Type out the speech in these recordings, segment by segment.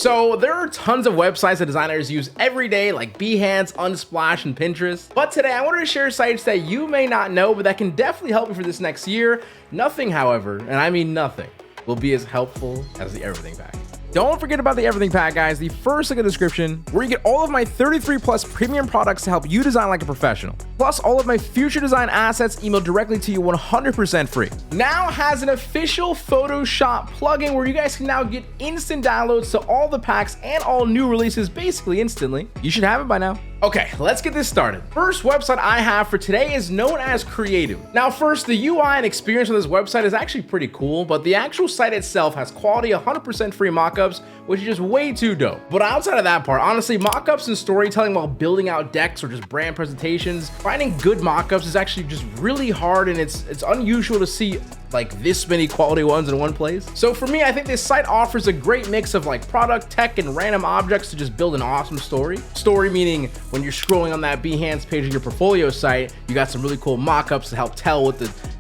So there are tons of websites that designers use every day, like Behance, Unsplash, and Pinterest. But today I wanted to share sites that you may not know, but that can definitely help you for this next year. Nothing, however, and I mean nothing, will be as helpful as the Everything Pack. Don't forget about the Everything Pack, guys. The first link in the description, where you get all of my 33 plus premium products to help you design like a professional. Plus all of my future design assets emailed directly to you 100% free. Now has an official Photoshop plugin where you guys can now get instant downloads to all the packs and all new releases basically instantly. You should have it by now. Okay, let's get this started. First website I have for today is known as Creative. Now first, the UI and experience on this website is actually pretty cool, but the actual site itself has quality 100% free mockups, which is just way too dope. But outside of that part, honestly, mockups and storytelling while building out decks or just brand presentations, finding good mockups is actually just really hard, and it's unusual to see like this many quality ones in one place. So for me, I think this site offers a great mix of like product, tech, and random objects to just build an awesome story. Story meaning when you're scrolling on that Behance page of your portfolio site, you got some really cool mock-ups to help tell what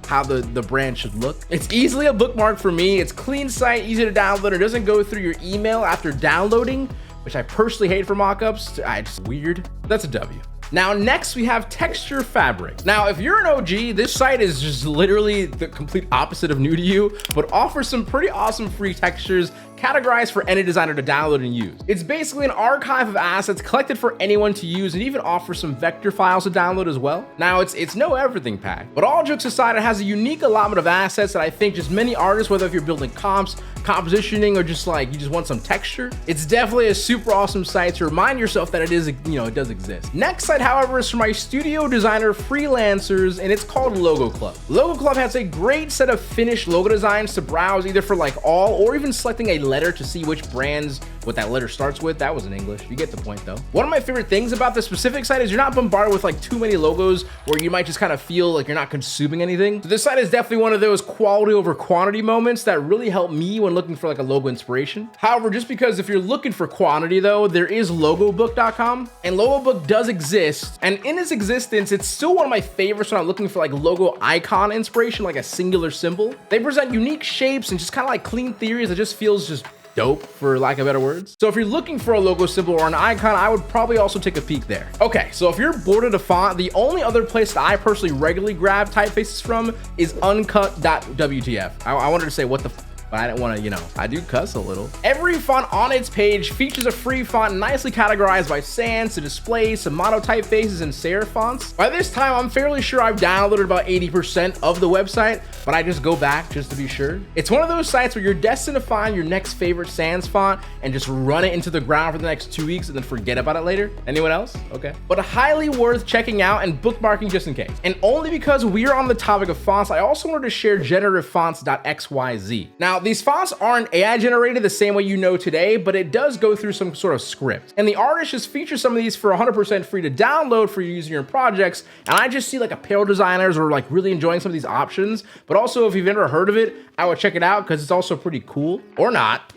how the brand should look. It's easily a bookmark for me. It's clean site, easy to download. It doesn't go through your email after downloading, which I personally hate for mockups. It's weird. That's a W. Now next we have Texture Fabric. Now if you're an OG, this site is just literally the complete opposite of new to you, but offers some pretty awesome free textures categorized for any designer to download and use. It's basically an archive of assets collected for anyone to use, and even offers some vector files to download as well. Now it's no Everything Pack, but all jokes aside, it has a unique allotment of assets that I think just many artists, whether if you're building comps, compositioning, or just like you just want some texture, it's definitely a super awesome site to remind yourself that it is, it does exist. Next site, however, is for my studio designer freelancers, and it's called Logo Club. Logo Club has a great set of finished logo designs to browse either for like all or even selecting a letter to see which brands what that letter starts with. That was in English. You get the point though. One of my favorite things about this specific site is you're not bombarded with like too many logos where you might just kind of feel like you're not consuming anything. So this site is definitely one of those quality over quantity moments that really help me when looking for like a logo inspiration. However, just because if you're looking for quantity though, there is logobook.com, and Logobook does exist, and in its existence, it's still one of my favorites when I'm looking for like logo icon inspiration, like a singular symbol. They present unique shapes and just kind of like clean theories that just feels just dope, for lack of better words. So if you're looking for a logo symbol or an icon, I would probably also take a peek there. Okay, so if you're bored of the font, the only other place that I personally regularly grab typefaces from is uncut.wtf. I wanted to say what the but I didn't want to, I do cuss a little. Every font on its page features a free font nicely categorized by sans to display some mono typefaces and serif fonts. By this time, I'm fairly sure I've downloaded about 80% of the website, but I just go back just to be sure. It's one of those sites where you're destined to find your next favorite sans font and just run it into the ground for the next 2 weeks and then forget about it later. Anyone else? Okay. But highly worth checking out and bookmarking just in case. And only because we're on the topic of fonts, I also wanted to share generative-fonts.xyz. Now, these fonts aren't AI generated the same way you know today, but it does go through some sort of script. And the artist just features some of these for 100% free to download for you using your projects. And I just see like apparel designers are like really enjoying some of these options. But also, if you've never heard of it, I would check it out because it's also pretty cool. Or not.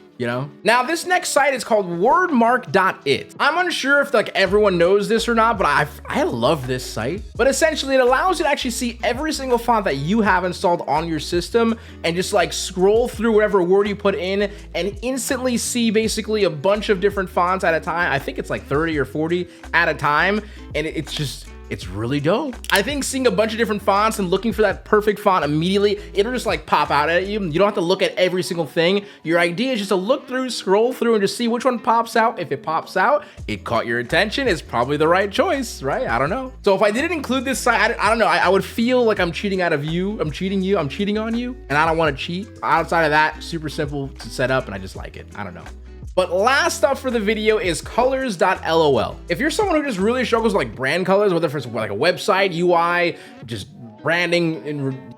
Now this next site is called wordmark.it. I'm unsure if like everyone knows this or not, but I love this site. But essentially it allows you to actually see every single font that you have installed on your system and just like scroll through whatever word you put in and instantly see basically a bunch of different fonts at a time. I think it's like 30 or 40 at a time, and it's really dope. I think seeing a bunch of different fonts and looking for that perfect font immediately, it'll just like pop out at you. You don't have to look at every single thing. Your idea is just to look through, scroll through, and just see which one pops out. If it pops out, it caught your attention, it's probably the right choice, right? I don't know. So if I didn't include this site, I don't know, I would feel like I'm cheating out of you. I'm cheating on you, and I don't want to cheat. Outside of that, super simple to set up, and I just like it. I don't know. But last up for the video is colors.lol. If you're someone who just really struggles with like brand colors, whether it's like a website, UI, just branding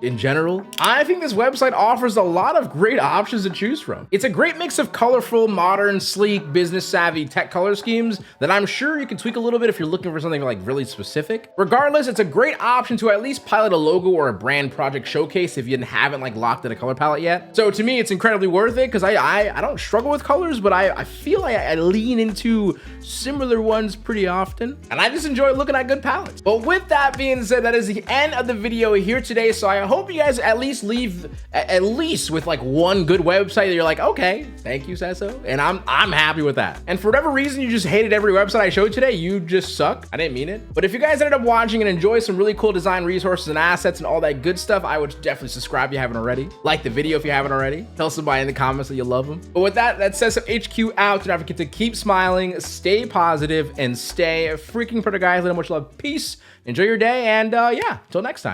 in general, I think this website offers a lot of great options to choose from. It's a great mix of colorful, modern, sleek, business savvy tech color schemes that I'm sure you can tweak a little bit if you're looking for something like really specific. Regardless, it's a great option to at least pilot a logo or a brand project showcase if you haven't like locked in a color palette yet. So to me, it's incredibly worth it because I don't struggle with colors, but I feel like I lean into similar ones pretty often, and I just enjoy looking at good palettes. But with that being said, that is the end of the video here today. So I hope hope you guys at least leave at least with like one good website that you're like, okay, thank you, Seso. And I'm happy with that. And for whatever reason you just hated every website I showed today, you just suck. I didn't mean it. But if you guys ended up watching and enjoy some really cool design resources and assets and all that good stuff, I would definitely subscribe if you haven't already. Like the video if you haven't already. Tell somebody in the comments that you love them. But with that, that's Seso HQ out. Don't forget to keep smiling, stay positive, and stay freaking pretty, guys. Let them much love. Peace. Enjoy your day. And yeah, till next time.